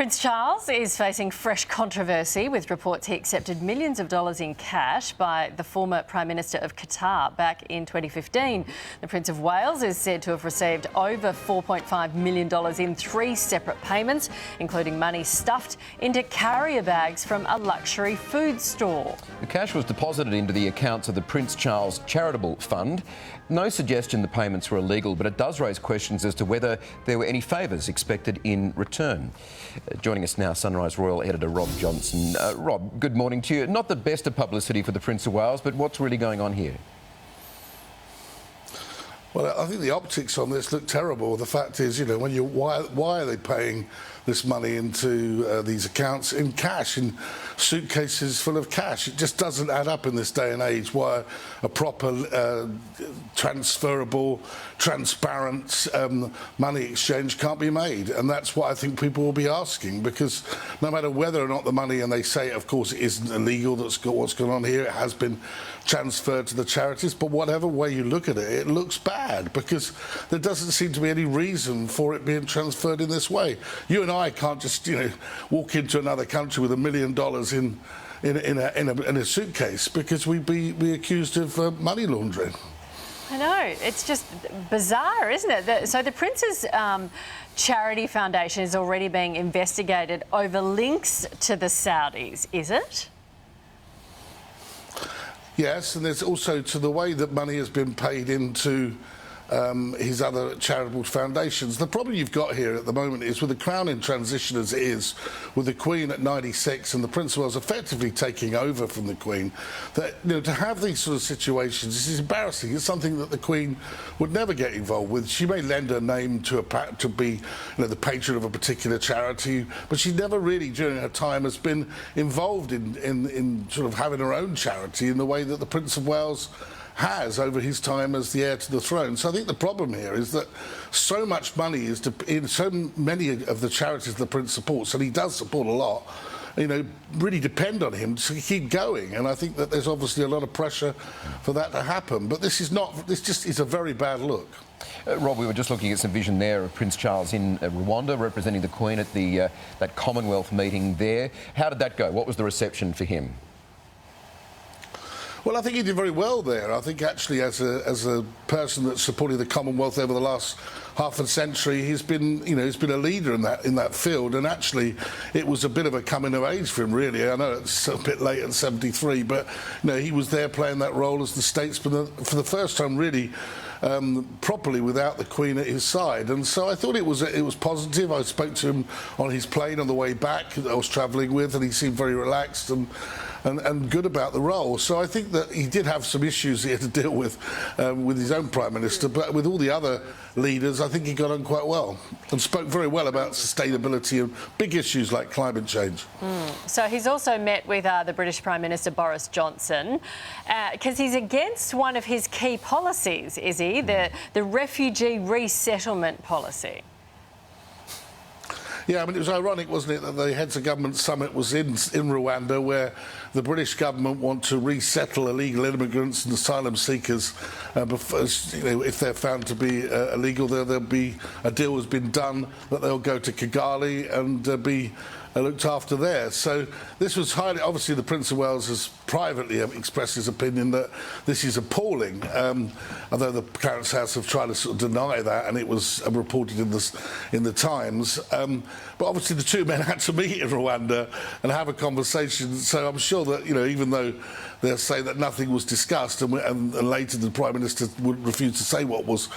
Prince Charles is facing fresh controversy with reports he accepted millions of dollars in cash by the former Prime Minister of Qatar back in 2015. The Prince of Wales is said to have received over $4.5 million in 3 separate payments, including money stuffed into carrier bags from a luxury food store. The cash was deposited into the accounts of the Prince Charles Charitable Fund. No suggestion the payments were illegal, but it does raise questions as to whether there were any favours expected in return. Joining us now, Sunrise Royal editor Rob Johnson. Rob, good morning to you. Not the best of publicity for the Prince of Wales, but what's really going on here? Well, I think the optics on this look terrible. The fact is, when why are they paying this money into these accounts in cash, in suitcases full of cash? It just doesn't add up in this day and age why a proper transferable, transparent money exchange can't be made. And that's what I think people will be asking, because no matter whether or not the money, and they say, of course, it isn't illegal, that's what's going on here, it has been transferred to the charities, but whatever way you look at it, it looks bad, because there doesn't seem to be any reason for it being transferred in this way. You and I can't just, walk into another country with $1 million in a suitcase, because we'd be accused of money laundering. I know, it's just bizarre, isn't it? So the Prince's charity foundation is already being investigated over links to the Saudis, is it? Yes, and there's also to the way that money has been paid into his other charitable foundations. The problem you've got here at the moment is, with the Crown in transition as it is, with the Queen at 96 and the Prince of Wales effectively taking over from the Queen, that to have these sort of situations, this is embarrassing. It's something that the Queen would never get involved with. She may lend her name to be the patron of a particular charity, but she never really during her time has been involved in sort of having her own charity in the way that the Prince of Wales has over his time as the heir to the throne. So I think the problem here is that so much money is in so many of the charities the Prince supports, and he does support a lot, really depend on him to keep going. And I think that there's obviously a lot of pressure for that to happen. But this just is a very bad look. Rob, we were just looking at some vision there of Prince Charles in Rwanda representing the Queen at that Commonwealth meeting there. How did that go? What was the reception for him? Well, I think he did very well there. I think actually, as a person that's supported the Commonwealth over the last half a century, he's been a leader in that field. And actually, it was a bit of a coming of age for him, really. I know it's a bit late at 73, but he was there playing that role as the statesman for the first time, really. Properly without the Queen at his side, and so I thought it was positive. I spoke to him on his plane on the way back that I was travelling with, and he seemed very relaxed and good about the role. So I think that he did have some issues he had to deal with his own Prime Minister, but with all the other leaders, I think he got on quite well and spoke very well about sustainability and big issues like climate change. So he's also met with the British Prime Minister Boris Johnson, because he's against one of his key policies, is he? The refugee resettlement policy. Yeah, I mean, it was ironic, wasn't it, that the Heads of Government Summit was in Rwanda, where the British government want to resettle illegal immigrants and asylum seekers. If they're found to be illegal, there'll be a deal has been done that they'll go to Kigali and be looked after there. So this was highly, obviously the Prince of Wales has privately expressed his opinion that this is appalling, although the Clarence House have tried to sort of deny that, and it was reported in the Times. But obviously the two men had to meet in Rwanda and have a conversation, so I'm sure that, even though they'll say that nothing was discussed, and later the Prime Minister would refuse to say what was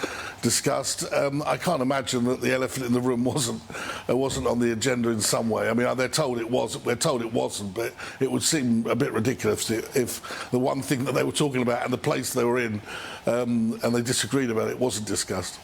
discussed, I can't imagine that the elephant in the room wasn't on the agenda in some way. I mean, they're told it wasn't, but it would seem a bit ridiculous if the one thing that they were talking about and the place they were in and they disagreed about it wasn't discussed.